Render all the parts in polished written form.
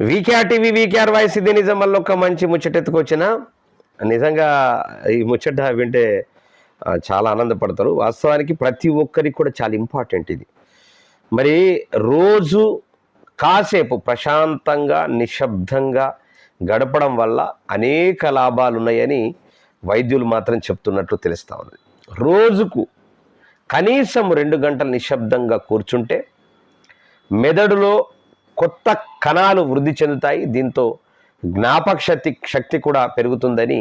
VKR TV VKR voice ఇది నిజం వల్ల ఒక మంచి ముచ్చటెత్తుకొచ్చిన నిజంగా ఈ ముచ్చట వింటే చాలా ఆనందపడతారు. వాస్తవానికి ప్రతి ఒక్కరికి కూడా చాలా ఇంపార్టెంట్ ఇది. మరి రోజు కాసేపు ప్రశాంతంగా నిశ్శబ్దంగా గడపడం వల్ల అనేక లాభాలు ఉన్నాయని వైద్యులు మాత్రం చెప్తున్నట్లు తెలుస్తూ ఉంది. రోజుకు కనీసం 2 గంటలు నిశ్శబ్దంగా కూర్చుంటే మెదడులో కొత్త కణాలు వృద్ధి చెందుతాయి. దీంతో జ్ఞాపక శక్తి కూడా పెరుగుతుందని,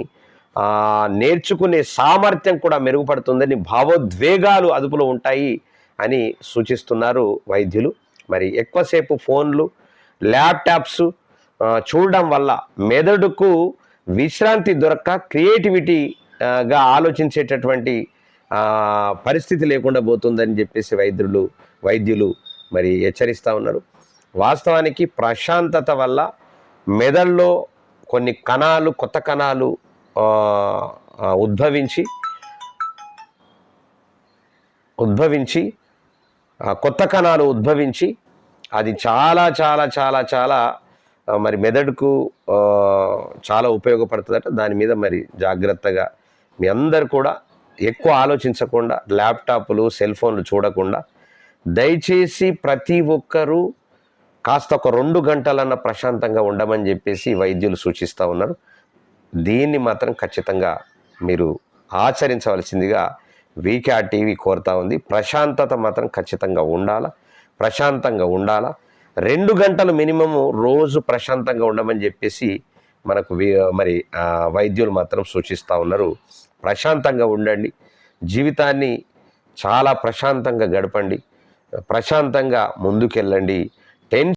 నేర్చుకునే సామర్థ్యం కూడా మెరుగుపడుతుందని, భావోద్వేగాలు అదుపులో ఉంటాయి అని సూచిస్తున్నారు వైద్యులు. మరి ఎక్కువసేపు ఫోన్లు ల్యాప్టాప్స్ చూడడం వల్ల మెదడుకు విశ్రాంతి దొరక్క క్రియేటివిటీగా ఆలోచించేటటువంటి పరిస్థితి లేకుండా పోతుందని చెప్పేసి వైద్యులు మరి హెచ్చరిస్తూ ఉన్నారు. వాస్తవానికి ప్రశాంతత వల్ల మెదడులో కొన్ని కణాలు కొత్త కణాలు ఉద్భవించి కొత్త కణాలు ఉద్భవించి అది చాలా చాలా చాలా చాలా మరి మెదడుకు చాలా ఉపయోగపడుతుందట. దాని మీద మరి జాగ్రత్తగా మీ అందరు కూడా ఎక్కువ ఆలోచించకుండా ల్యాప్టాప్లు సెల్ ఫోన్లు చూడకుండా దయచేసి ప్రతి ఒక్కరూ కాస్త ఒక 2 గంటలన్న ప్రశాంతంగా ఉండమని చెప్పేసి వైద్యులు సూచిస్తూ ఉన్నారు. దీన్ని మాత్రం ఖచ్చితంగా మీరు ఆచరించవలసిందిగా వీకేఆర్ టీవీ కోరుతా ఉంది. ప్రశాంతత మాత్రం ఖచ్చితంగా ఉండాలా. 2 గంటలు మినిమము రోజు ప్రశాంతంగా ఉండమని చెప్పేసి మనకు మరి వైద్యులు మాత్రం సూచిస్తూ ఉన్నారు. ప్రశాంతంగా ఉండండి, జీవితాన్ని చాలా ప్రశాంతంగా గడపండి, ప్రశాంతంగా ముందుకెళ్ళండి.